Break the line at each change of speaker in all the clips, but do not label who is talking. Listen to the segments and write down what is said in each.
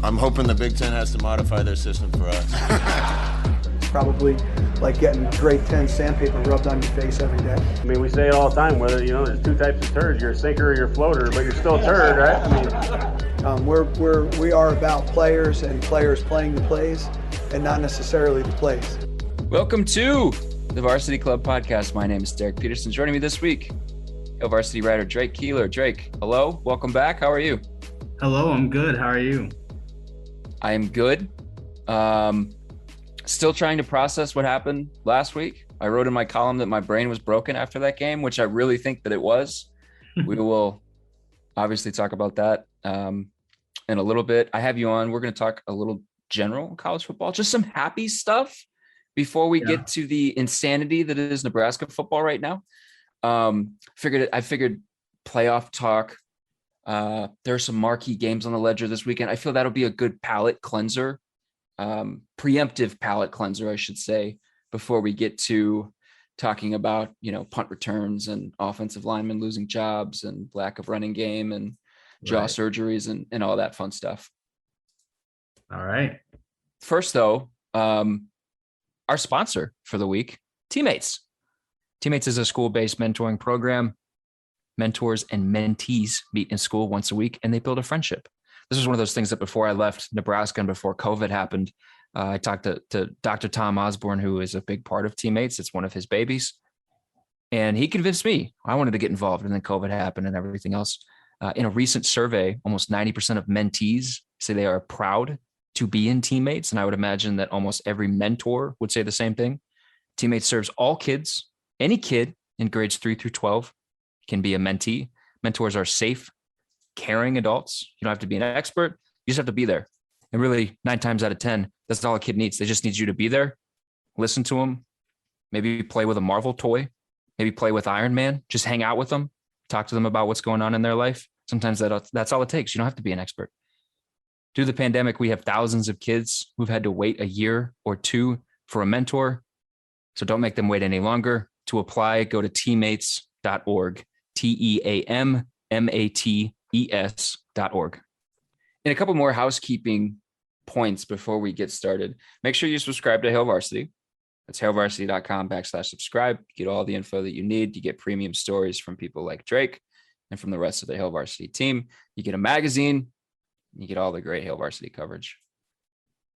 I'm hoping the Big Ten has to modify their system for us.
Probably like getting grade 10 sandpaper rubbed on your face every day.
I mean, we say it all the time, whether, there's two types of turds. You're a sinker or you're a floater, but you're still a turd, right? I
mean, we are about players and players playing the plays and not necessarily the plays.
Welcome to the Varsity Club podcast. My name is Derek Peterson. Joining me this week, Varsity writer Drake Keeler. Drake, hello. Welcome back. How are you?
Hello, I'm good. How are you?
I am good. Still trying to process what happened last week. I wrote in my column that my brain was broken after that game, which I really think that it was. We will obviously talk about that in a little bit. I have you on. We're going to talk a little general college football, just some happy stuff before we get to the insanity that is Nebraska football right now. I figured playoff talk. There are some marquee games on the ledger this weekend. I feel that'll be a good palate cleanser. Preemptive palate cleanser, I should say, before we get to talking about, punt returns and offensive linemen losing jobs and lack of running game and jaw surgeries and all that fun stuff.
All right.
First, though, our sponsor for the week, Teammates. Teammates is a school-based mentoring program. Mentors and mentees meet in school once a week, and they build a friendship. This was one of those things that before I left Nebraska and before COVID happened, I talked to Dr. Tom Osborne, who is a big part of Teammates. It's one of his babies. And he convinced me I wanted to get involved, and then COVID happened and everything else. In a recent survey, almost 90% of mentees say they are proud to be in Teammates. And I would imagine that almost every mentor would say the same thing. Teammates serves all kids. Any kid in grades 3 through 12 can be a mentee. Mentors are safe, caring adults. You don't have to be an expert. You just have to be there. And really, 9 times out of 10, that's all a kid needs. They just need you to be there, listen to them, maybe play with a Marvel toy, maybe play with Iron Man, just hang out with them, talk to them about what's going on in their life. Sometimes that's all it takes. You don't have to be an expert. Due to the pandemic, we have thousands of kids who've had to wait a year or two for a mentor. So don't make them wait any longer. To apply, go to teammates.org, TEAMMATES.org. And a couple more housekeeping points before we get started. Make sure you subscribe to Hail Varsity. That's hailvarsity.com/subscribe. You get all the info that you need. You get premium stories from people like Drake and from the rest of the Hail Varsity team. You get a magazine. You get all the great Hail Varsity coverage.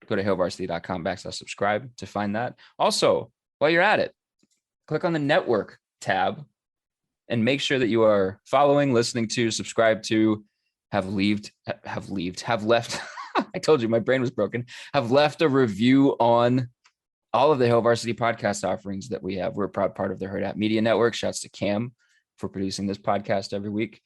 Go to hailvarsity.com/subscribe to find that. Also, while you're at it, click on the network tab and make sure that you are following, listening to, subscribe to, have left. I told you my brain was broken. Have left a review on all of the Hail Varsity podcast offerings that we have. We're a proud part of the Hurrdat Media Network. Shouts to Cam for producing this podcast every week.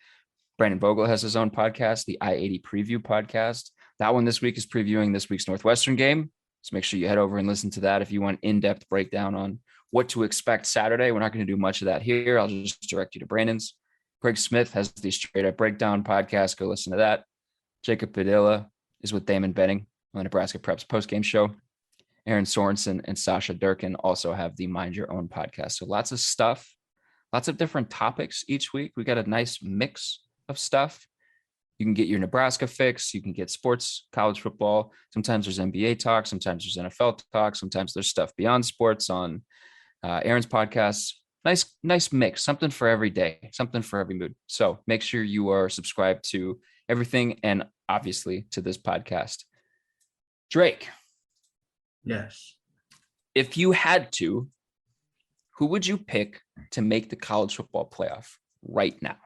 Brandon Vogel has his own podcast, the I-80 Preview Podcast. That one this week is previewing this week's Northwestern game. So make sure you head over and listen to that if you want in-depth breakdown on what to expect Saturday. We're not going to do much of that here. I'll just direct you to Brandon's. Greg Smith has the Straight Up Breakdown podcast. Go listen to that. Jacob Padilla is with Damon Benning on the Nebraska Preps postgame show. Aaron Sorensen and Sasha Durkin also have the Mind Your Own podcast. So lots of stuff, lots of different topics each week. We got a nice mix of stuff. You can get your Nebraska fix. You can get sports, college football. Sometimes there's NBA talk. Sometimes there's NFL talk. Sometimes there's stuff beyond sports on Aaron's podcast. Nice mix, something for every day, something for every mood. So make sure you are subscribed to everything and obviously to this podcast. Drake.
Yes.
If you had to, who would you pick to make the college football playoff right now?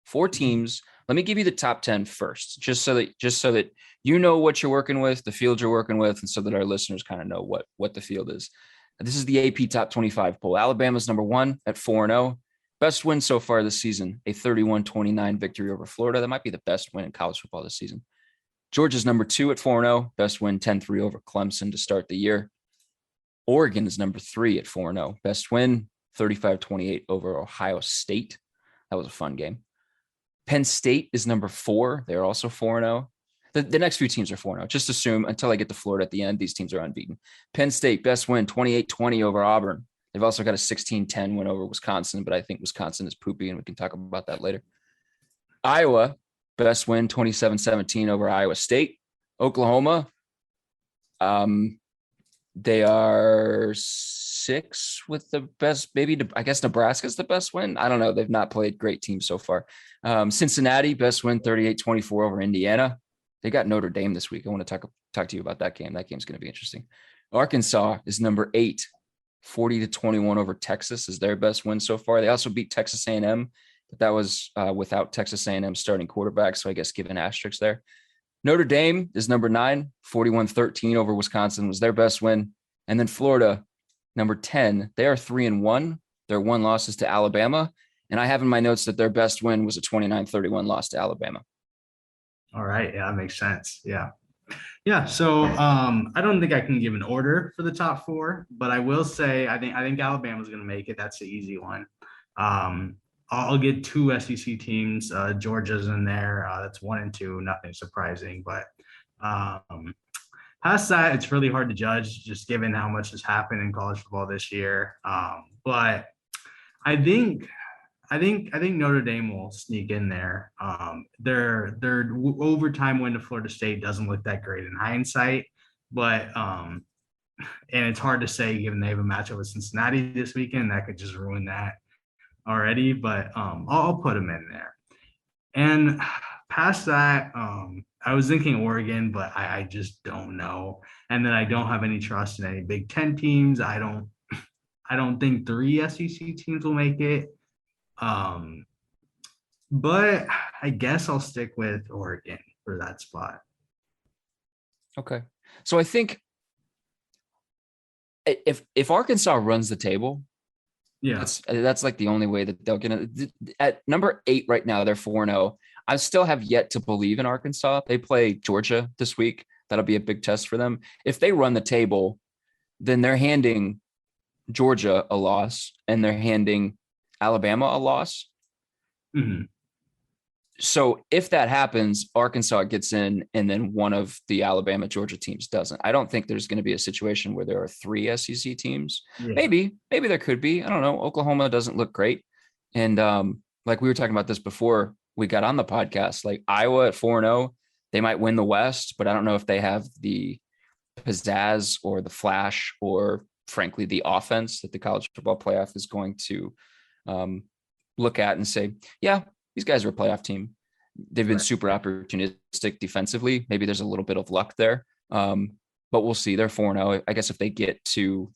4 teams. Let me give you the top 10 first, just so that you know what you're working with, the field you're working with, and so that our listeners kind of know what the field is. This is the AP Top 25 poll. Alabama's number 1 at 4-0. Best win so far this season, a 31-29 victory over Florida. That might be the best win in college football this season. Georgia's number 2 at 4-0. Best win 10-3 over Clemson to start the year. Oregon is number 3 at 4-0. Best win 35-28 over Ohio State. That was a fun game. Penn State is number 4. They're also 4-0. The next few teams are 4-0. Just assume until I get to Florida at the end, these teams are unbeaten. Penn State, best win, 28-20 over Auburn. They've also got a 16-10 win over Wisconsin, but I think Wisconsin is poopy, and we can talk about that later. Iowa, best win, 27-17 over Iowa State. Oklahoma, they are 6 with the best. Maybe I guess Nebraska's the best win. I don't know. They've not played great teams so far. Cincinnati, best win 38-24 over Indiana. They got Notre Dame this week. I want to talk to you about that game. That game's going to be interesting. Arkansas is number 8, 40-21 over Texas is their best win so far. They also beat Texas A&M, but that was without Texas A&M starting quarterback. So I guess give an asterisk there. Notre Dame is number 9, 41-13 over Wisconsin was their best win. And then Florida, number 10, they are 3-1. Their one loss is to Alabama. And I have in my notes that their best win was a 29-31 loss to Alabama.
All right. Yeah, that makes sense. Yeah. Yeah. So I don't think I can give an order for the top 4, but I will say I think Alabama's going to make it. That's the easy one. I'll get 2 SEC teams. Georgia's in there. That's 1 and 2. Nothing surprising, but past that, it's really hard to judge just given how much has happened in college football this year. But I think Notre Dame will sneak in there. Their overtime win to Florida State doesn't look that great in hindsight, but and it's hard to say given they have a matchup with Cincinnati this weekend. That could just ruin that already. But I'll put them in there. And past that, I was thinking Oregon, but I just don't know. And then I don't have any trust in any Big Ten teams. I don't think 3 SEC teams will make it. But I guess I'll stick with Oregon for that spot.
Okay. So I think if Arkansas runs the table,
Yeah,
that's like the only way that they'll get it. At number 8 right now, they're 4-0. I still have yet to believe in Arkansas. They play Georgia this week. That'll be a big test for them. If they run the table, then they're handing Georgia a loss and they're handing Alabama a loss.
Mm-hmm.
So if that happens, Arkansas gets in and then one of the Alabama Georgia teams doesn't. I don't think there's going to be a situation where there are 3 SEC teams.
Yeah.
Maybe there could be. I don't know. Oklahoma doesn't look great. And like we were talking about this before we got on the podcast, like Iowa at 4-0, they might win the West, but I don't know if they have the pizzazz or the flash or frankly, the offense that the college football playoff is going to look at and say, yeah, these guys are a playoff team. They've been super opportunistic defensively. Maybe there's a little bit of luck there, but we'll see. They're 4-0. I guess if they get to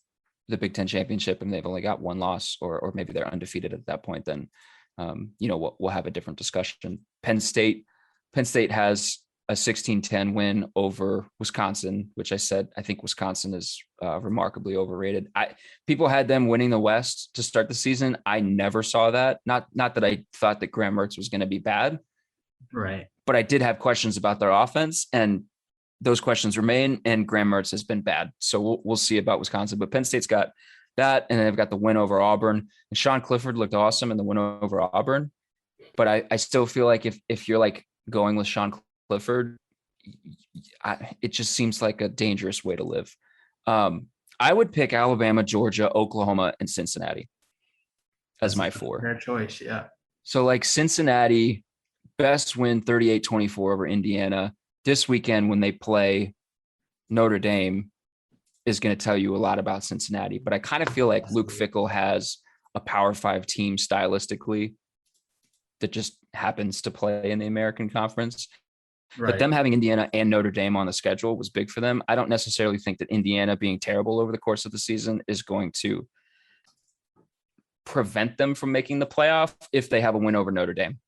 the Big Ten championship and they've only got 1 loss, or maybe they're undefeated at that point, then we'll have a different discussion. Penn State has a 16-10 win over Wisconsin, which I think Wisconsin is remarkably overrated. People had them winning the West to start the season. I never saw that. Not that I thought that Graham Mertz was going to be bad,
Right.
but I did have questions about their offense, and those questions remain. And Graham Mertz has been bad, so we'll see about Wisconsin. But Penn State's got that, and they've got the win over Auburn. And Sean Clifford looked awesome in the win over Auburn, but I still feel like if you're like going with Sean Clifford, it just seems like a dangerous way to live. I would pick Alabama, Georgia, Oklahoma, and Cincinnati as my 4.
Fair choice. Yeah.
So like Cincinnati, best win 38-24 over Indiana. This weekend when they play Notre Dame is going to tell you a lot about Cincinnati. But I kind of feel like Luke Fickell has a Power 5 team stylistically that just happens to play in the American Conference.
Right.
But them having Indiana and Notre Dame on the schedule was big for them. I don't necessarily think that Indiana being terrible over the course of the season is going to prevent them from making the playoff if they have a win over Notre Dame,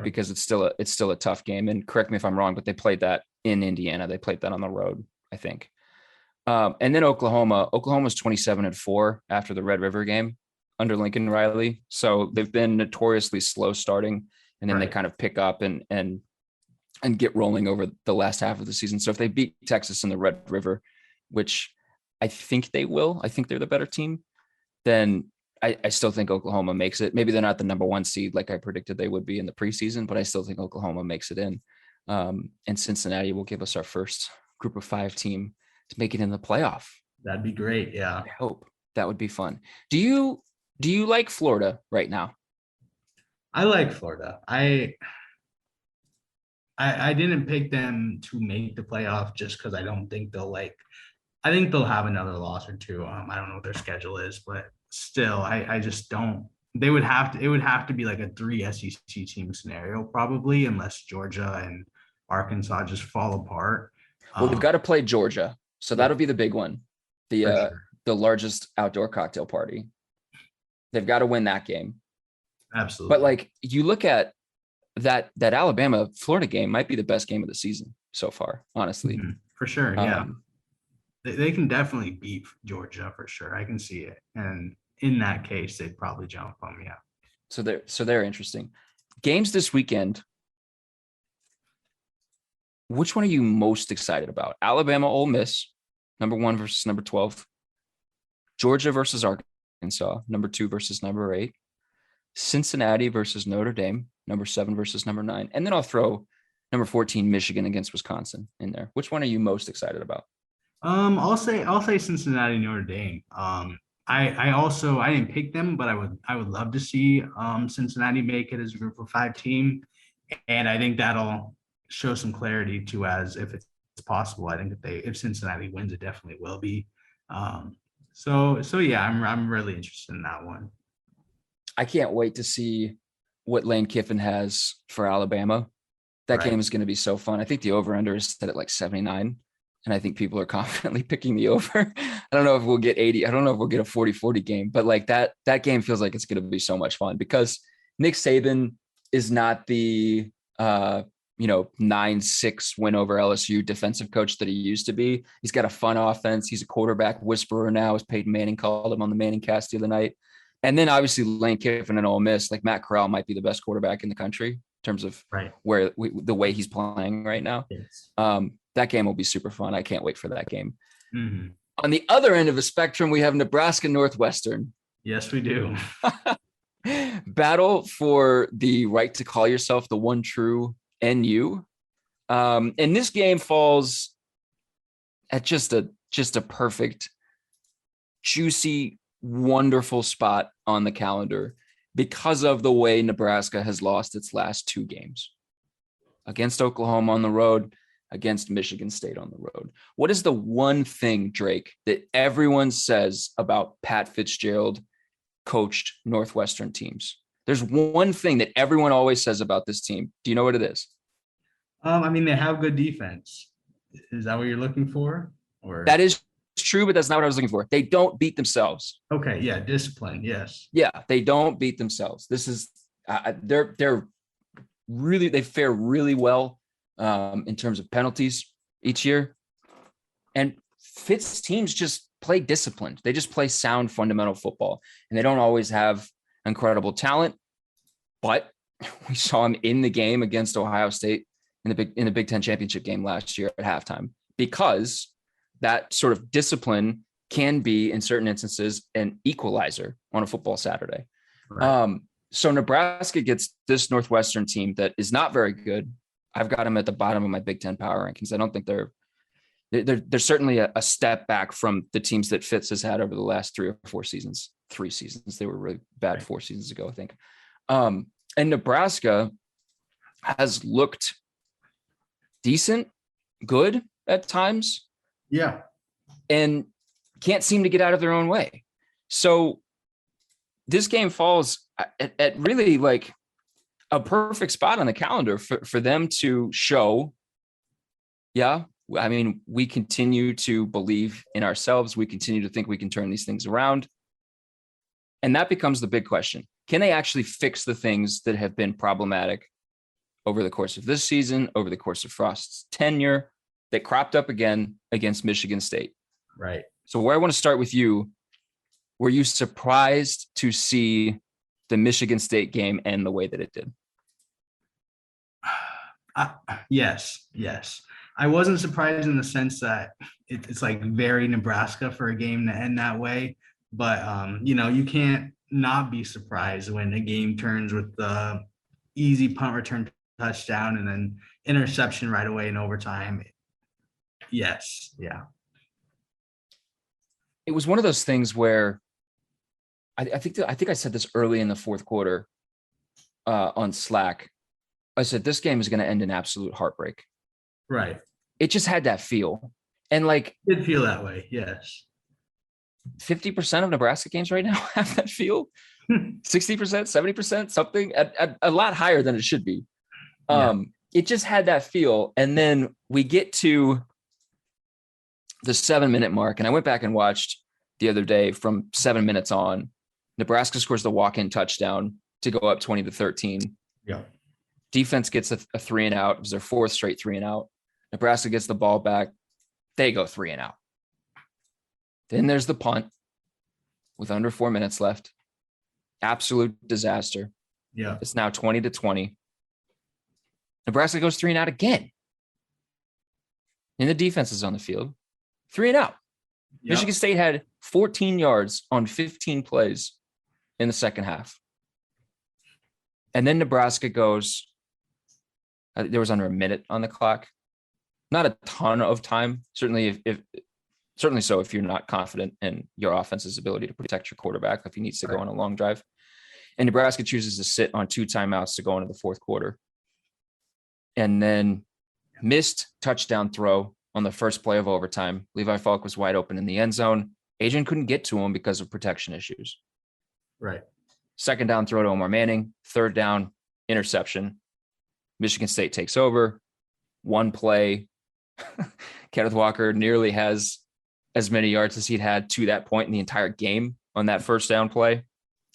because it's still a tough game. And correct me if I'm wrong, but they played that in Indiana. They played that on the road, I think. And then Oklahoma's 27-4 after the Red River game under Lincoln Riley. So they've been notoriously slow starting, and then they kind of pick up and get rolling over the last half of the season. So if they beat Texas in the Red River, which I think they will, I think they're the better team, then I still think Oklahoma makes it. Maybe they're not the number 1 seed like I predicted they would be in the preseason, but I still think Oklahoma makes it in. And Cincinnati will give us our first group of 5 team to make it in the playoff.
That'd be great. Yeah.
I hope that would be fun. Do you like Florida right now?
I like Florida. I didn't pick them to make the playoff just because I don't think they'll I think they'll have another loss or two. I don't know what their schedule is, but still, I just don't. They would have to. It would have to be like a 3 SEC team scenario probably, unless Georgia and Arkansas just fall apart.
Well, they've got to play Georgia, so that'll be the big one. The largest outdoor cocktail party. They've got to win that game.
Absolutely.
But like you look at that Alabama Florida game might be the best game of the season so far, honestly.
For sure, yeah. They can definitely beat Georgia for sure. I can see it, and in that case, they'd probably jump them. Yeah.
So they're interesting games this weekend. Which one are you most excited about? Alabama, Ole Miss, number 1 versus number 12. Georgia versus Arkansas, number 2 versus number 8. Cincinnati versus Notre Dame, number 7 versus number 9. And then I'll throw number 14, Michigan against Wisconsin in there. Which one are you most excited about?
I'll say Cincinnati, Notre Dame. I didn't pick them, but I would love to see Cincinnati make it as a group of 5 team, and I think that'll show some clarity to as if it's possible. I think if Cincinnati wins, it definitely will be. So yeah, I'm really interested in that one.
I can't wait to see what Lane Kiffin has for Alabama. That game is going to be so fun. I think the over-under is set at like 79. And I think people are confidently picking the over. I don't know if we'll get 80. I don't know if we'll get a 40-40 game, but like that game feels like it's going to be so much fun because Nick Saban is not the 9-6 win over LSU defensive coach that he used to be. He's got a fun offense. He's a quarterback whisperer now, as Peyton Manning called him on the Manning cast the other night. And then obviously Lane Kiffin and Ole Miss, like Matt Corral might be the best quarterback in the country in terms of the way he's playing right now.
Yes.
That game will be super fun. I can't wait for that game.
Mm-hmm.
On the other end of the spectrum, we have Nebraska Northwestern.
Yes, we do.
Battle for the right to call yourself the one true NU. And this game falls at just a perfect, juicy, wonderful spot on the calendar because of the way Nebraska has lost its last 2 games. Against Oklahoma on the road, against Michigan State on the road. What is the one thing, Drake, that everyone says about Pat Fitzgerald coached Northwestern teams? There's one thing that everyone always says about this team. Do you know what it is?
I mean, they have good defense. Is that what you're looking for? Or
that is true, but that's not what I was looking for. They don't beat themselves.
Okay, yeah, discipline, yes.
Yeah, they don't beat themselves. This is they're really, they fare really well in terms of penalties each year. And Fitz teams just play disciplined. They just play sound fundamental football, and they don't always have incredible talent, but we saw him in the game against Ohio State in the Big Ten championship game last year at halftime, because that sort of discipline can be, in certain instances, an equalizer on a football Saturday. Right. So Nebraska gets this Northwestern team that is not very good. I've got them at the bottom of my Big Ten power rankings. I don't think they're certainly a step back from the teams that Fitz has had over the last 3 or 4 seasons. 3 seasons. They were really bad 4 seasons ago, I think. And Nebraska has looked decent, good at times.
Yeah.
And can't seem to get out of their own way. So this game falls at really like a perfect spot on the calendar for them to show, yeah, I mean, we continue to believe in ourselves. We continue to think we can turn these things around. And that becomes the big question. Can they actually fix the things that have been problematic over the course of this season, over the course of Frost's tenure, that cropped up again against Michigan State?
Right.
So where I want to start with you, were you surprised to see the Michigan State game end the way that it did?
Yes. I wasn't surprised in the sense that it's like very Nebraska for a game to end that way. But, you can't not be surprised when a game turns with the easy punt return touchdown and then interception right away in overtime. Yes. Yeah.
It was one of those things where I think I said this early in the fourth quarter on Slack. I said, this game is going to end in absolute heartbreak.
Right.
It just had that feel. And like,
It did feel that way. Yes.
50% of Nebraska games right now have that feel. 60%, 70%, something at a lot higher than it should be. It just had that feel. And then we get to the 7-minute mark. And I went back and watched the other day from 7 minutes on. Nebraska scores the walk-in touchdown to go up 20-13.
Yeah.
Defense gets a 3-and-out. It was their fourth straight 3-and-out. Nebraska gets the ball back. They go 3-and-out. Then there's the punt with under 4 minutes left. Absolute disaster.
Yeah.
It's now 20-20. Nebraska goes 3-and-out again. And the defense is on the field. 3-and-out.
Yep.
Michigan State had 14 yards on 15 plays in the second half. And then Nebraska goes, there was under a minute on the clock. Not a ton of time. Certainly certainly so if you're not confident in your offense's ability to protect your quarterback if he needs to go on a long drive. And Nebraska chooses to sit on 2 timeouts to go into the fourth quarter. And then missed touchdown throw on the first play of overtime. Levi Falk was wide open in the end zone. Adrian couldn't get to him because of protection issues.
Right.
Second down throw to Omar Manning. Third down, interception. Michigan State takes over. One play. Kenneth Walker nearly has as many yards as he'd had to that point in the entire game on that first down play.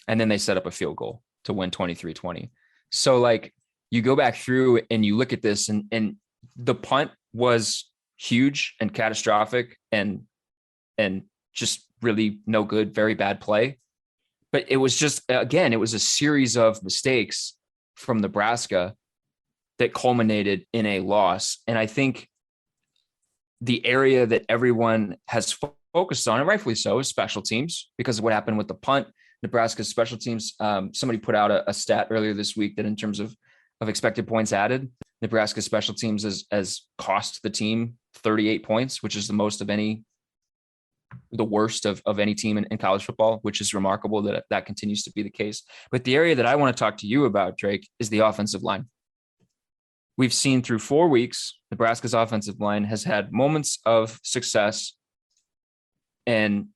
And then they set up a field goal to win 23-20. So like you go back through and you look at this and the punt was huge and catastrophic and just really no good, very bad play. But it was just, again, it was a series of mistakes from Nebraska that culminated in a loss. And I think the area that everyone has focused on, and rightfully so, is special teams because of what happened with the punt. Nebraska's special teams, somebody put out a stat earlier this week that in terms of expected points added, Nebraska's special teams has cost the team 38 points, which is the most of the worst of any team in college football, which is remarkable that continues to be the case. But the area that I want to talk to you about, Drake, is the offensive line. We've seen through 4 weeks, Nebraska's offensive line has had moments of success and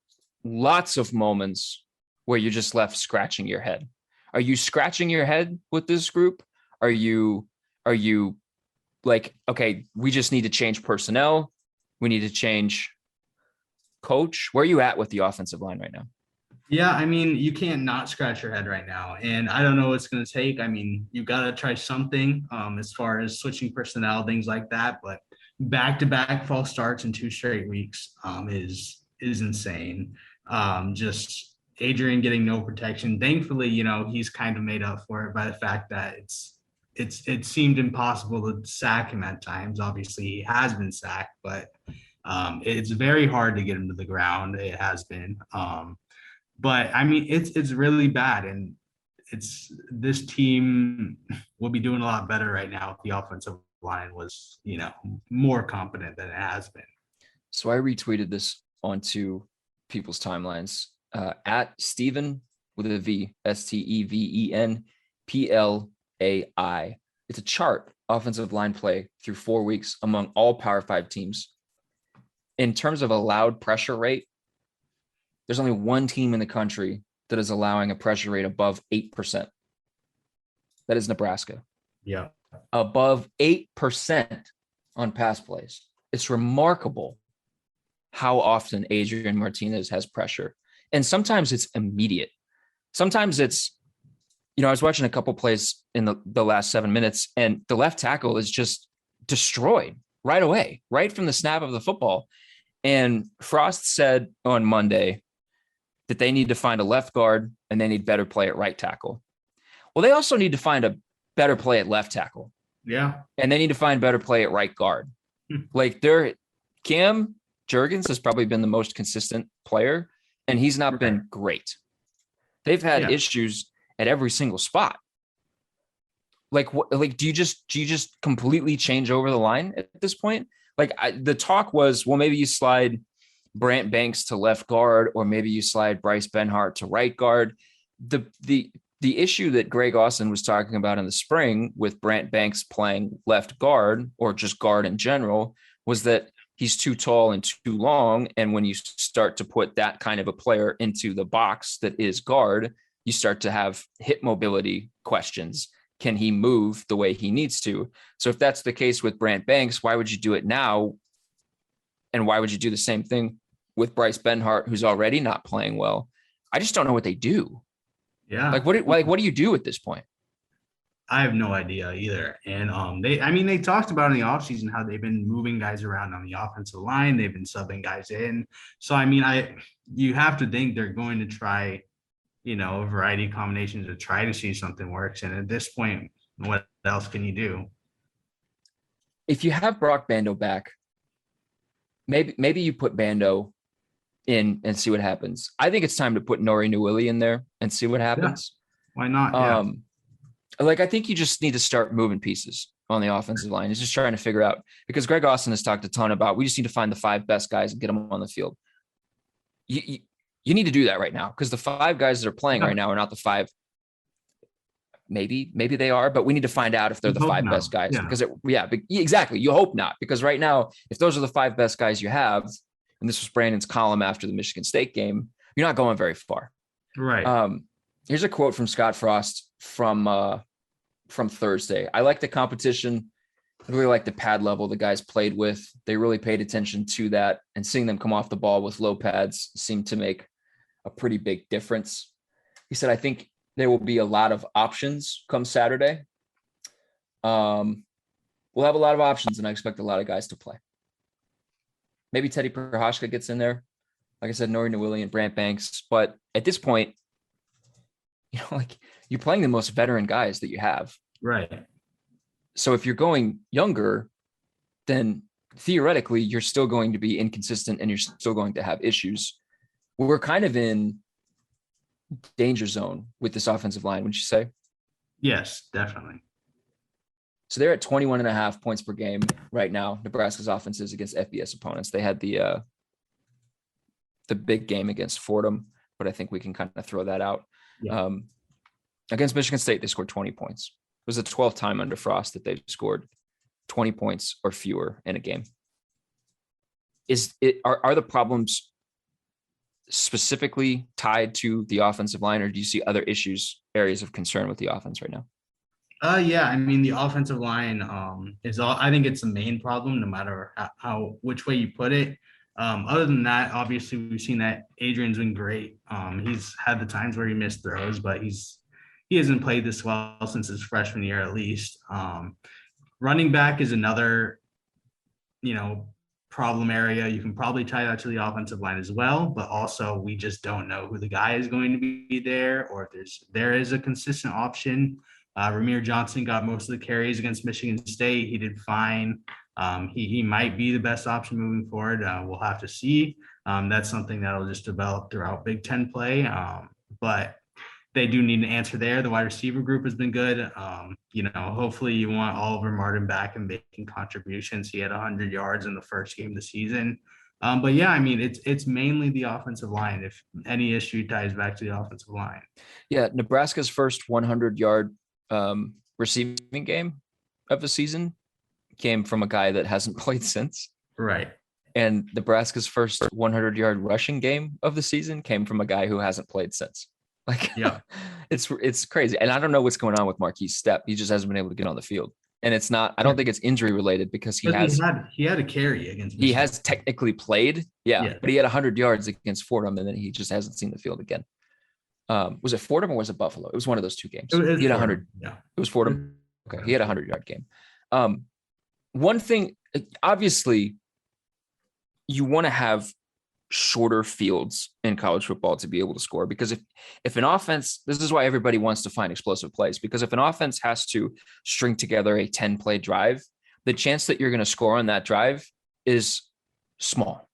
lots of moments where you're just left scratching your head. Are you scratching your head with this group? Are you like, okay, we just need to change personnel. We need to change coach. Where are you at with the offensive line right now?
Yeah, I mean, you can't not scratch your head right now. And I don't know what it's going to take. I mean, you got to try something as far as switching personnel, things like that. But back-to-back false starts in 2 straight weeks is insane. Just Adrian getting no protection. Thankfully, he's kind of made up for it by the fact that it seemed impossible to sack him at times. Obviously, he has been sacked, but it's very hard to get him to the ground. It has been. But I mean, it's really bad, and this team will be doing a lot better right now if the offensive line was, more competent than it has been.
So I retweeted this onto people's timelines at Steven with a V, STEVEN PLAI. It's a chart, offensive line play through 4 weeks among all Power 5 teams. In terms of allowed pressure rate, there's only one team in the country that is allowing a pressure rate above 8%. That is Nebraska.
Yeah.
Above 8% on pass plays. It's remarkable how often Adrian Martinez has pressure. And sometimes it's immediate. Sometimes it's, I was watching a couple plays in the last 7 minutes, and the left tackle is just destroyed right away, right from the snap of the football. And Frost said on Monday that they need to find a left guard and they need better play at right tackle. Well, they also need to find a better play at left tackle.
Yeah.
And they need to find better play at right guard. Like Cam Jurgens has probably been the most consistent player, and he's not been great. They've had issues at every single spot. Like, do you just completely change over the line at this point? Like the talk was, well, maybe you slide Brant Banks to left guard, or maybe you slide Bryce Benhart to right guard. The the issue that Greg Austin was talking about in the spring with Brant Banks playing left guard or just guard in general was that he's too tall and too long. And when you start to put that kind of a player into the box that is guard, you start to have hip mobility questions. Can he move the way he needs to? So if that's the case with Brant Banks, why would you do it now? And why would you do the same thing with Bryce Benhart, who's already not playing well? I just don't know what they do.
Yeah.
Like what do you do at this point?
I have no idea either. And they talked about in the offseason how they've been moving guys around on the offensive line. They've been subbing guys in. So you have to think they're going to try, a variety of combinations to try to see something works. And at this point, what else can you do?
If you have Brock Bando back, maybe you put Bando in and see what happens. I think it's time to put Nori Newilly in there and see what happens.
Yeah. Why not? Yeah.
I think you just need to start moving pieces on the offensive line. It's just trying to figure out, because Greg Austin has talked a ton about, we just need to find the 5 best guys and get them on the field. You need to do that right now, because the 5 guys that are playing right now are not the 5. Maybe they are, but we need to find out if they're the 5 best guys. Yeah. Exactly. You hope not, because right now, if those are the 5 best guys you have, and this was Brandon's column after the Michigan State game, you're not going very far.
Right.
Here's a quote from Scott Frost from Thursday. I like the competition. I really like the pad level the guys played with. They really paid attention to that, and seeing them come off the ball with low pads seemed to make a pretty big difference. He said, I think there will be a lot of options come Saturday. We'll have a lot of options, and I expect a lot of guys to play. Maybe Teddy Prochazka gets in there. Like I said, Nori Newilly and Brant Banks. But at this point, you're playing the most veteran guys that you have.
Right.
So if you're going younger, then theoretically you're still going to be inconsistent and you're still going to have issues. We're kind of in danger zone with this offensive line, would you say?
Yes, definitely.
So they're at 21.5 points per game right now. Nebraska's offenses against FBS opponents. They had the big game against Fordham, but I think we can kind of throw that out.
Yeah.
Against Michigan State, they scored 20 points. It was the 12th time under Frost that they've scored 20 points or fewer in a game. Are the problems specifically tied to the offensive line, or do you see other areas of concern with the offense right now?
Yeah, the offensive line I think it's the main problem, no matter which way you put it. Other than that, obviously we've seen that Adrian's been great. He's had the times where he missed throws, but he hasn't played this well since his freshman year, at least. Running back is another, problem area. You can probably tie that to the offensive line as well, but also we just don't know who the guy is going to be there, or if there is a consistent option. Ramir Johnson got most of the carries against Michigan State. He did fine. He might be the best option moving forward. We'll have to see. That's something that'll just develop throughout Big Ten play. But they do need an answer there. The wide receiver group has been good. Hopefully you want Oliver Martin back and making contributions. He had 100 yards in the first game of the season. But yeah, it's mainly the offensive line. If any issue ties back to the offensive line. Yeah,
Nebraska's first 100-yard receiving game of the season came from a guy that hasn't played since.
Right.
And Nebraska's first 100-yard rushing game of the season came from a guy who hasn't played since.
Yeah,
it's crazy. And I don't know what's going on with Marquise Stepp. He just hasn't been able to get on the field. And it's not, I don't think it's injury related, because he had
a carry against Michigan.
He has technically played. Yeah. But he had 100 yards against Fordham, and then he just hasn't seen the field again. Was it Fordham or was it Buffalo? It was one of those two games. He had 100.
Yeah.
It was Fordham. Okay. He had a 100-yard game. One thing, obviously, you want to have shorter fields in college football to be able to score, because if an offense, this is why everybody wants to find explosive plays, because if an offense has to string together a 10-play drive, the chance that you're going to score on that drive is small.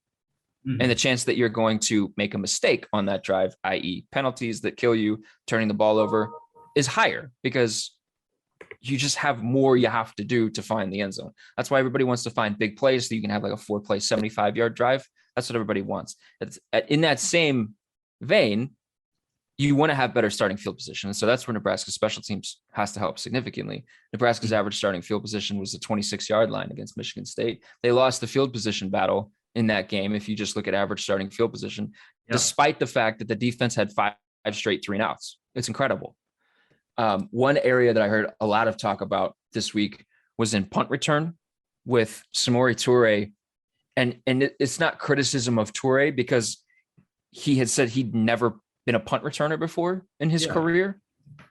Mm-hmm. And the chance that you're going to make a mistake on that drive, i.e. penalties that kill you, turning the ball over, is higher, because you just have more you have to do to find the end zone. That's why everybody wants to find big plays, so you can have like a 4-play, 75-yard drive. That's what everybody wants. In that same vein, you want to have better starting field position. And so that's where Nebraska's special teams has to help significantly. Nebraska's average starting field position was the 26-yard line against Michigan State. They lost the field position battle in that game. If you just look at average starting field position, despite the fact that the defense had 5 straight 3-and-outs, it's incredible. One area that I heard a lot of talk about this week was in punt return with Samori Toure. And it's not criticism of Toure, because he had said he'd never been a punt returner before in his career.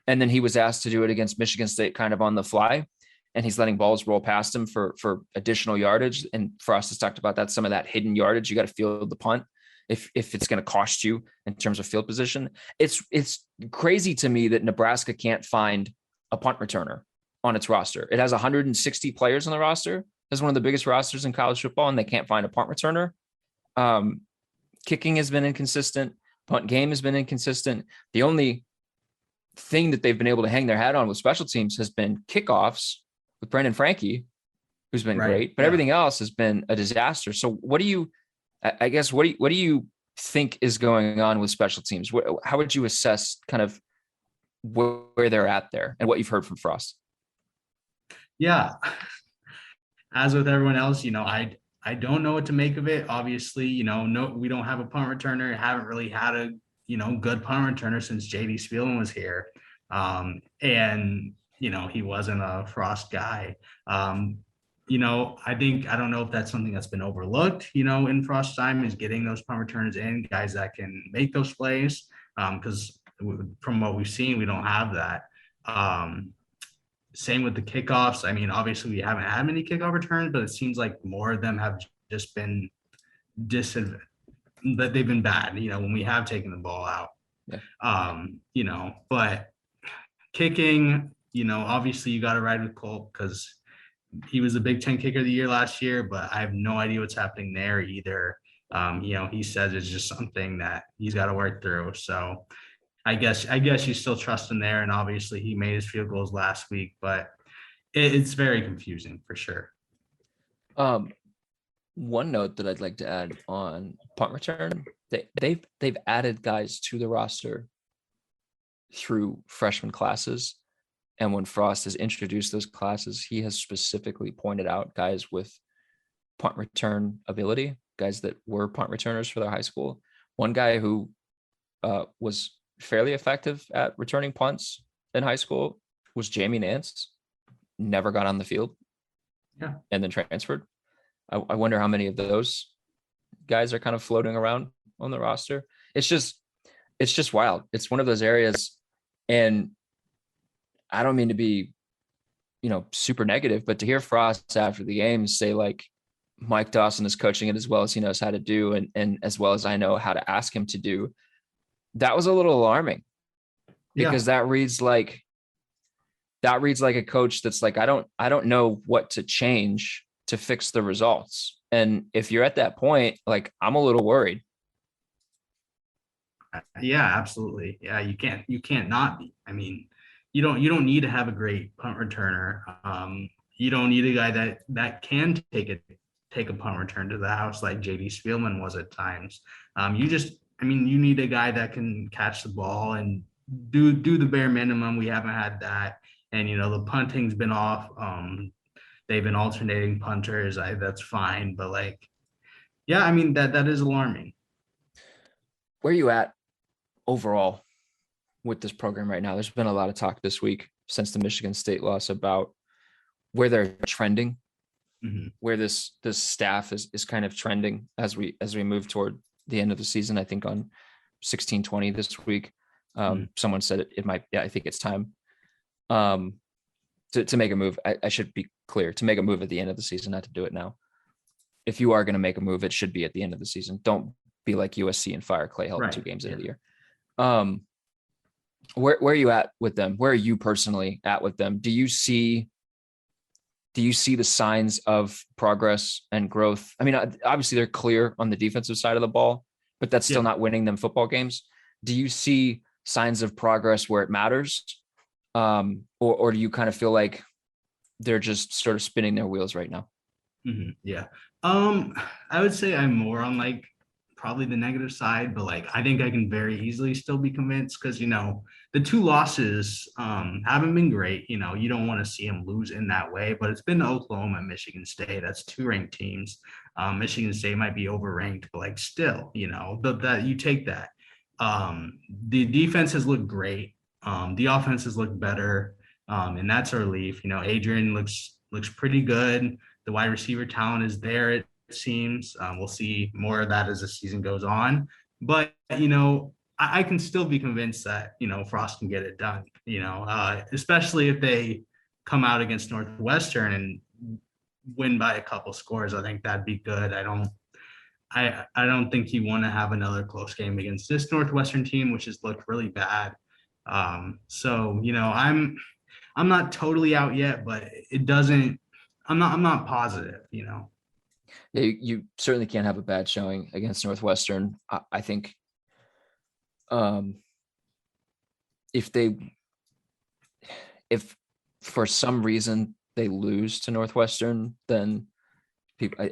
And then he was asked to do it against Michigan State kind of on the fly. And he's letting balls roll past him for additional yardage. And Frost has talked about that, some of that hidden yardage. You got to field the punt if it's going to cost you in terms of field position. It's crazy to me that Nebraska can't find a punt returner on its roster. It has 160 players on the roster. It's one of the biggest rosters in college football, and they can't find a punt returner. Kicking has been inconsistent. Punt game has been inconsistent. The only thing that they've been able to hang their hat on with special teams has been kickoffs with Brendan Franke, who's been great, but everything else has been a disaster. So what do you think is going on with special teams? How would you assess kind of where they're at there and what you've heard from Frost?
Yeah. As with everyone else, I don't know what to make of it. Obviously, no, we don't have a punt returner. Haven't really had a, good punt returner since JD Spielman was here. And, he wasn't a Frost guy. I don't know if that's something that's been overlooked, in Frost time, is getting those punt returners in, guys that can make those plays. Because from what we've seen, we don't have that. Same with the kickoffs. I mean, obviously we haven't had many kickoff returns, but it seems like more of them have just been that they've been bad, when we have taken the ball out. Yeah. But kicking, obviously you got to ride with Colt because he was the Big Ten kicker of the year last year, but I have no idea what's happening there either. He says it's just something that he's got to work through. So I guess you still trust him there. And obviously he made his field goals last week, but it's very confusing for sure.
One note that I'd like to add on punt return, they've added guys to the roster through freshman classes. And when Frost has introduced those classes, he has specifically pointed out guys with punt return ability, guys that were punt returners for their high school. One guy who was fairly effective at returning punts in high school was Jamie Nance. Never got on the field.
Yeah. And
then transferred. I wonder how many of those guys are kind of floating around on the roster. It's just wild. It's one of those areas, and I don't mean to be, super negative, but to hear Frost after the game say like Mike Dawson is coaching it as well as he knows how to do, and as well as I know how to ask him to do, that was a little alarming because that reads like a coach that's like, I don't know what to change to fix the results. And if you're at that point, like, I'm a little worried.
Yeah, absolutely. Yeah. You can't not be. I mean, you don't need to have a great punt returner. You don't need a guy that can take a punt return to the house like JD Spielman was at times. You need a guy that can catch the ball and do the bare minimum. We haven't had that. And, the punting's been off. They've been alternating punters. That's fine. But that is alarming.
Where are you at overall with this program right now? There's been a lot of talk this week since the Michigan State loss about where they're trending, where this staff is kind of trending as we move toward the end of the season. I think on 16-20 this week, someone said it might. Yeah, I think it's time to make a move. I should be clear, to make a move at the end of the season, not to do it now. If you are going to make a move, it should be at the end of the season. Don't be like USC and fire Clay Helton 2 games into the year. Where are you at with them? Where are you personally at with them? Do you see the signs of progress and growth? I mean, obviously they're clear on the defensive side of the ball, but that's still not winning them football games. Do you see signs of progress where it matters? Or do you kind of feel like they're just sort of spinning their wheels right now?
Yeah. I would say I'm more on like probably the negative side, but like I think I can very easily still be convinced because the two losses haven't been great. You don't want to see them lose in that way, but it's been Oklahoma and Michigan State. That's two ranked teams. Michigan State might be overranked, but like still, that you take that. The defense has looked great. The offense has looked better, and that's our relief. Adrian looks pretty good. The wide receiver talent is there. It seems we'll see more of that as the season goes on. But I can still be convinced that Frost can get it done. Especially if they come out against Northwestern and win by a couple scores. I think that'd be good. I don't think you want to have another close game against this Northwestern team, which has looked really bad. So I'm not totally out yet, but it doesn't. I'm not positive.
Yeah, you certainly can't have a bad showing against Northwestern. I think if for some reason they lose to Northwestern, then people,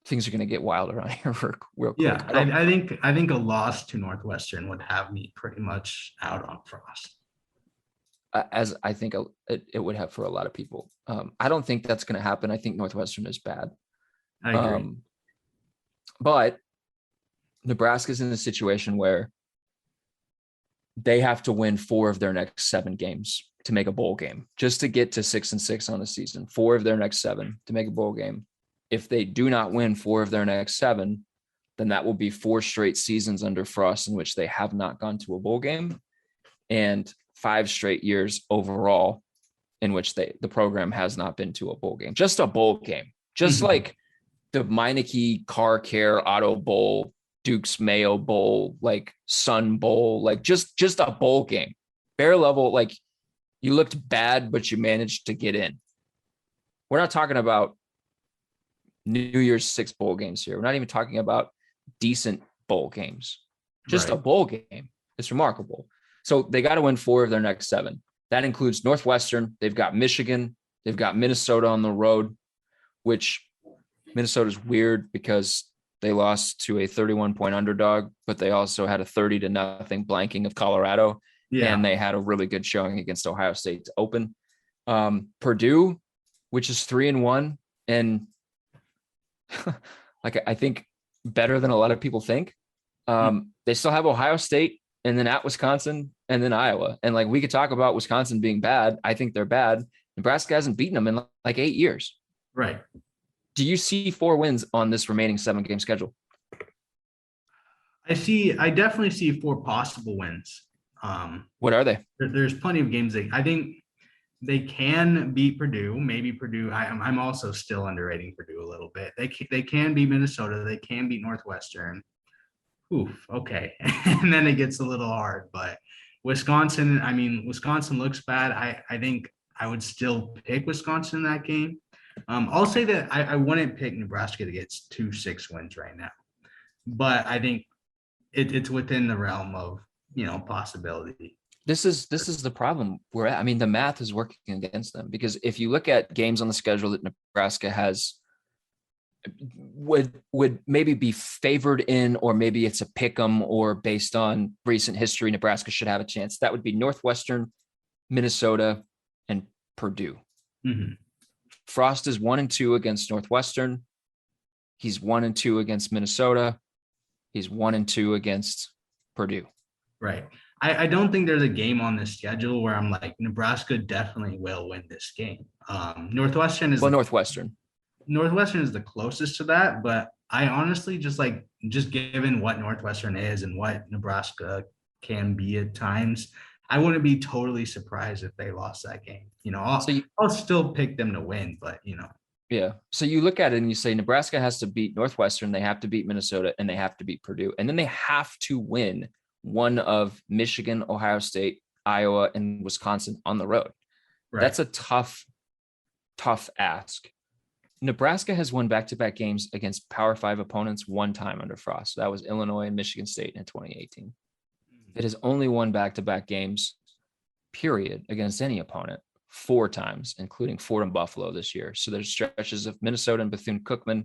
things are going to get wild around here real quick.
Yeah, I think a loss to Northwestern would have me pretty much out on Frost.
As I think it would have for a lot of people. I don't think that's going to happen. I think Northwestern is bad.
I agree.
But Nebraska's in a situation where they have to win 4 of their next 7 games to make a bowl game, just to get to 6-6 on the season. 4 of their next 7 to make a bowl game. If they do not win 4 of their next 7, then that will be 4 straight seasons under Frost in which they have not gone to a bowl game, and 5 straight years overall in which the program has not been to a bowl game. Just a bowl game. Just like the Meineke Car Care Auto Bowl, Duke's Mayo Bowl, like Sun Bowl, like just a bowl game. Bare level, like you looked bad, but you managed to get in. We're not talking about New Year's 6 bowl games here. We're not even talking about decent bowl games. Just a bowl game. It's remarkable. So they got to win 4 of their next 7. That includes Northwestern. They've got Michigan. They've got Minnesota on the road, which Minnesota's weird because they lost to a 31-point underdog, but they also had a 30-0 blanking of Colorado. Yeah. And they had a really good showing against Ohio State to open. Purdue, which is 3-1, and like I think better than a lot of people think. They still have Ohio State, and then at Wisconsin, and then Iowa. And like we could talk about Wisconsin being bad. I think they're bad. Nebraska hasn't beaten them in like 8 years.
Right.
Do you see 4 wins on this remaining 7-game schedule?
I definitely see 4 possible wins.
What are they?
There's plenty of games. I think they can beat Purdue. Maybe Purdue. I'm also still underrating Purdue a little bit. They can beat Minnesota. They can beat Northwestern. Oof. Okay. And then it gets a little hard, but Wisconsin looks bad. I think I would still pick Wisconsin in that game. I'll say that I wouldn't pick Nebraska to get 2 6 wins right now, but I think it's within the realm of possibility.
This is the problem we're at. I mean, the math is working against them, because if you look at games on the schedule that Nebraska has would maybe be favored in, or maybe it's a pick 'em, or based on recent history, Nebraska should have a chance. That would be Northwestern, Minnesota, and Purdue. Mm-hmm. Frost is 1-2 against Northwestern. He's 1-2 against Minnesota. He's 1-2 against Purdue.
Right. I don't think there's a game on this schedule where I'm like, Nebraska definitely will win this game. Northwestern is the closest to that, but I honestly just given what Northwestern is and what Nebraska can be at times, I wouldn't be totally surprised if they lost that game. I'll still pick them to win, but
Yeah. So you look at it and you say Nebraska has to beat Northwestern, they have to beat Minnesota, and they have to beat Purdue. And then they have to win one of Michigan, Ohio State, Iowa, and Wisconsin on the road. Right. That's a tough ask. Nebraska has won back-to-back games against Power 5 opponents 1 time under Frost. That was Illinois and Michigan State in 2018. It has only won back-to-back games, period, against any opponent 4 times, including Ford and Buffalo this year. So there's stretches of Minnesota and Bethune-Cookman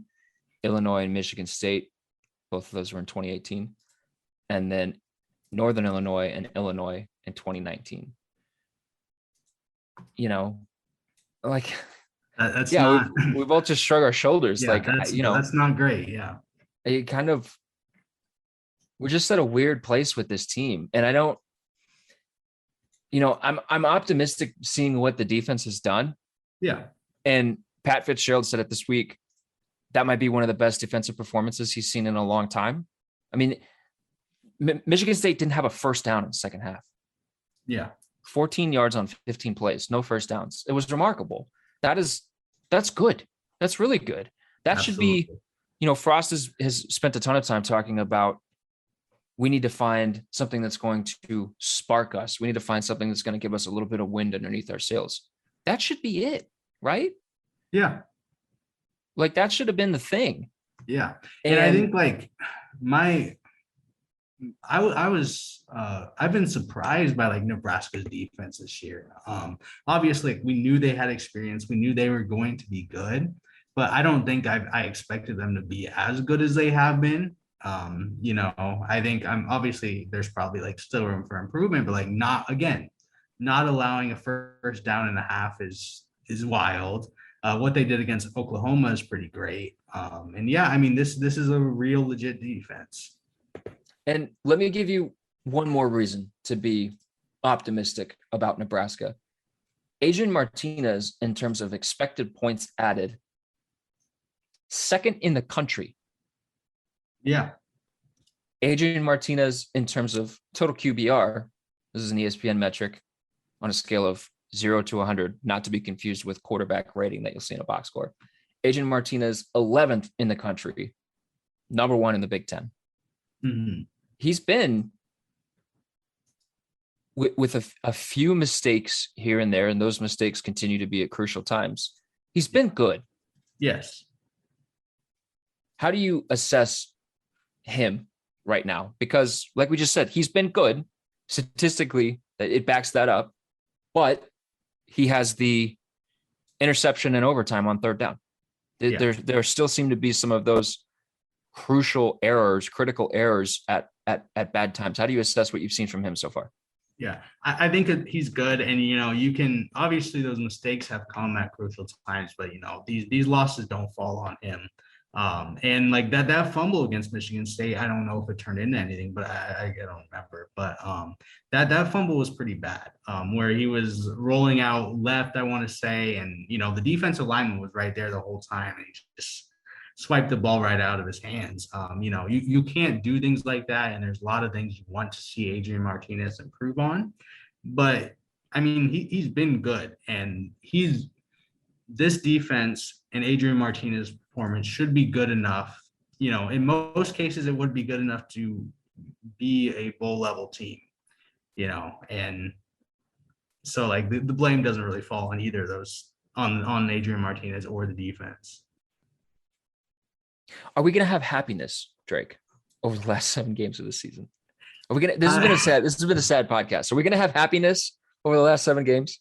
Illinois and Michigan State. Both of those were in 2018. And then Northern Illinois and Illinois in 2019. You know, like,
That's
yeah,
not.
we both just shrug our shoulders.
Yeah,
like,
that's not great. Yeah.
It kind of, we're just at a weird place with this team. And I don't, I'm optimistic seeing what the defense has done.
Yeah.
And Pat Fitzgerald said it this week, that might be one of the best defensive performances he's seen in a long time. I mean, Michigan State didn't have a first down in the second half.
Yeah.
14 yards on 15 plays, no first downs. It was remarkable. That's good. That's really good. That
Absolutely.
should be, Frost has spent a ton of time talking about, we need to find something that's going to spark us. We need to find something that's going to give us a little bit of wind underneath our sails. That should be it, right?
Yeah.
Like, that should have been the thing.
Yeah. And I think like I've been surprised by like Nebraska's defense this year. Obviously we knew they had experience. We knew they were going to be good, but I don't think I expected them to be as good as they have been. I think obviously there's probably like still room for improvement, but like not allowing a first down and a half is wild. What they did against Oklahoma is pretty great. And yeah, I mean, this is a real legit defense.
And let me give you one more reason to be optimistic about Nebraska. Adrian Martinez, in terms of expected points added, second in the country.
Yeah.
Adrian Martinez, in terms of total QBR, this is an ESPN metric on a scale of 0 to 100, not to be confused with quarterback rating that you'll see in a box score. Adrian Martinez, 11th in the country, number 1 in the Big Ten.
Mm-hmm.
He's been with a few mistakes here and there, and those mistakes continue to be at crucial times. He's been good.
Yes.
How do you assess him right now? Because like we just said, he's been good. Statistically, it backs that up, but he has the interception in overtime on third down.
Yeah.
There still seem to be some of those critical errors at bad times. How do you assess what you've seen from him so far?
Yeah, I think that he's good. And, you can, obviously those mistakes have come at crucial times, but, these losses don't fall on him. And like that fumble against Michigan State, I don't know if it turned into anything, but I don't remember. But that fumble was pretty bad, where he was rolling out left, I want to say, and the defensive lineman was right there the whole time, and he just swiped the ball right out of his hands. You can't do things like that, and there's a lot of things you want to see Adrian Martinez improve on. But I mean, he's been good, and this defense and Adrian Martinez performance should be good enough. In most cases, it would be good enough to be a bowl level team, and so like the blame doesn't really fall on either of those, on Adrian Martinez or the defense.
Are we going to have happiness, Drake, over the last 7 games of the season? Are we going to, this has been a sad podcast. Are we going to have happiness over the last 7 games?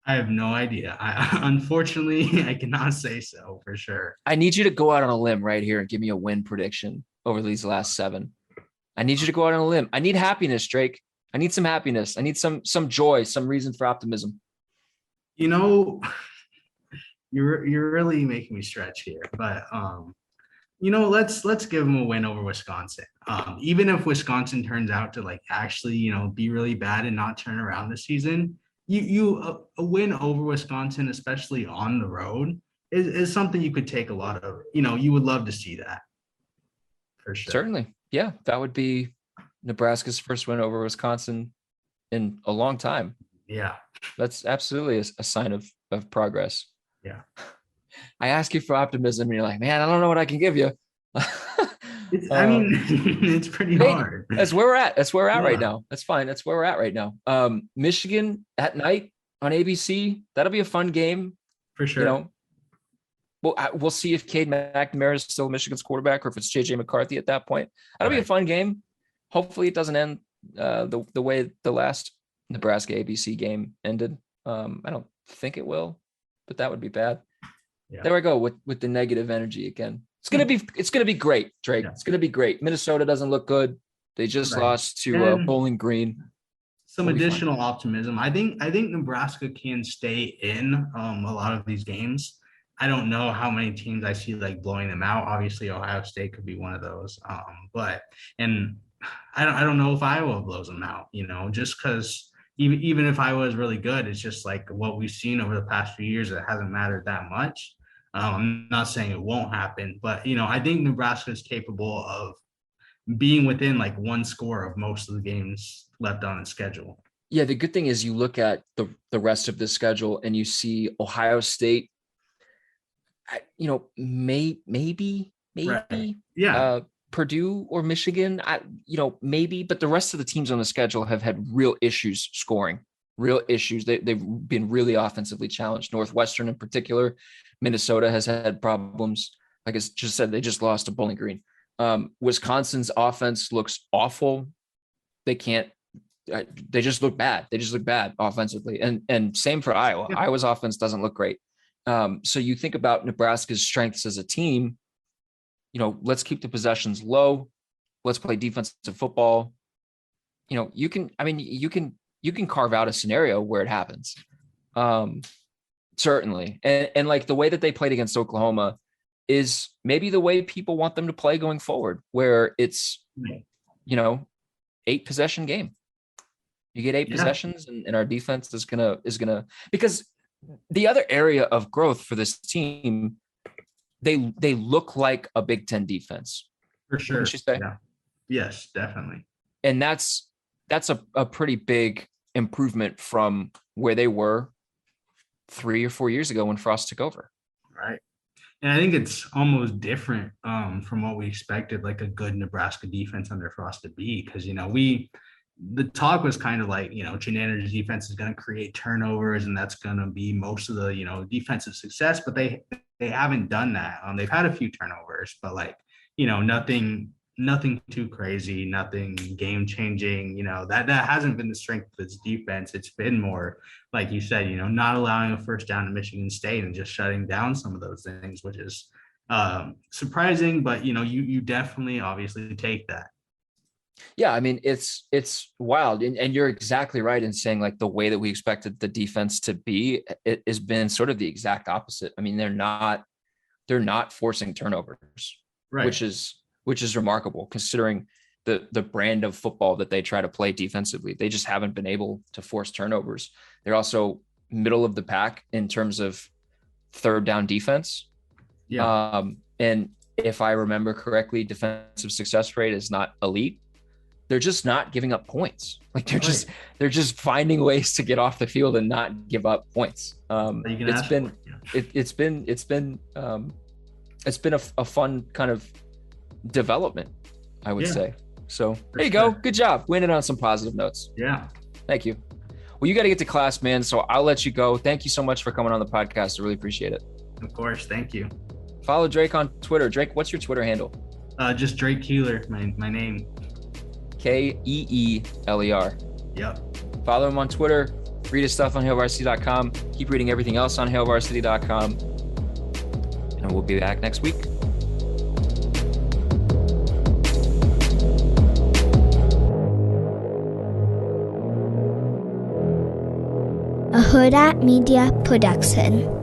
I have no idea. Unfortunately, I cannot say so for sure.
I need you to go out on a limb right here and give me a win prediction over these last 7. I need you to go out on a limb. I need happiness, Drake. I need some happiness. I need some joy, some reason for optimism.
You're really making me stretch here, but let's give them a win over Wisconsin. Even if Wisconsin turns out to like actually be really bad and not turn around this season, a win over Wisconsin, especially on the road, is something you could take a lot of. You would love to see that for sure.
Certainly, yeah, that would be Nebraska's first win over Wisconsin in a long time.
Yeah,
that's absolutely a sign of progress.
Yeah.
I ask you for optimism and you're like, man, I don't know what I can give you.
It's pretty hard.
That's where we're at. That's where we're at right now. That's fine. That's where we're at right now. Michigan at night on ABC. That'll be a fun game.
For sure.
We'll see if Cade McNamara is still Michigan's quarterback or if it's JJ McCarthy at that point. That'll be a fun game. Hopefully it doesn't end the way the last Nebraska ABC game ended. I don't think it will, but that would be bad. Yeah. There we go with the negative energy again. It's gonna be great, Drake.
Yeah.
It's gonna be great. Minnesota doesn't look good. They just
Right.
lost to Bowling Green.
Some
We'll be fine.
additional optimism. I think Nebraska can stay in a lot of these games. I don't know how many teams I see like blowing them out. Obviously, Ohio State could be one of those. But I don't know if Iowa blows them out. Just because even if Iowa is really good, it's just like what we've seen over the past few years. It hasn't mattered that much. I'm not saying it won't happen, but I think Nebraska is capable of being within like one score of most of the games left on its schedule.
Yeah, the good thing is you look at the rest of the schedule and you see Ohio State, maybe,
Right. Yeah.
Purdue or Michigan, maybe, but the rest of the teams on the schedule have had real issues scoring, real issues. They've been really offensively challenged. Northwestern in particular, Minnesota has had problems. Like I just said, they just lost to Bowling Green. Wisconsin's offense looks awful. They just look bad. They just look bad offensively. And same for Iowa.
Yeah.
Iowa's offense doesn't look great. So you think about Nebraska's strengths as a team, let's keep the possessions low. Let's play defensive football. You can carve out a scenario where it happens. Certainly. And like the way that they played against Oklahoma is maybe the way people want them to play going forward, where it's, 8 possession game. You get 8 possessions and our defense is gonna, because the other area of growth for this team, they look like a Big Ten defense.
For sure.
Wouldn't you say?
Yeah. Yes, definitely.
And that's a pretty big improvement from where they were 3 or 4 years ago when Frost took over.
Right. And I think it's almost different from what we expected, like a good Nebraska defense under Frost to be, because, the talk was kind of like, Chinander's defense is going to create turnovers and that's going to be most of the, defensive success, but they haven't done that. They've had a few turnovers, but like, nothing too crazy, nothing game changing, that hasn't been the strength of its defense. It's been more, like you said, not allowing a first down to Michigan State and just shutting down some of those things, which is surprising, but you definitely obviously take that.
Yeah, I mean, it's wild. And you're exactly right in saying like the way that we expected the defense to be, it has been sort of the exact opposite. I mean, they're not forcing turnovers,
right,
which is remarkable considering the brand of football that they try to play defensively. They just haven't been able to force turnovers. They're also middle of the pack in terms of third down defense.
Yeah.
And if I remember correctly, defensive success rate is not elite. They're just not giving up points. Like they're just finding ways to get off the field and not give up points. It's been a fun kind of development, I would say. So there you go. Good job. Winning on some positive notes.
Yeah.
Thank you. Well, you got to get to class, man. So I'll let you go. Thank you so much for coming on the podcast. I really appreciate it.
Of course. Thank you.
Follow Drake on Twitter. Drake, what's your Twitter handle?
Just Drake Keeler, my name.
Keeler.
Yep.
Follow him on Twitter. Read his stuff on HailVarsity.com. Keep reading everything else on HailVarsity.com. And we'll be back next week.
A Hurrdat Media Production.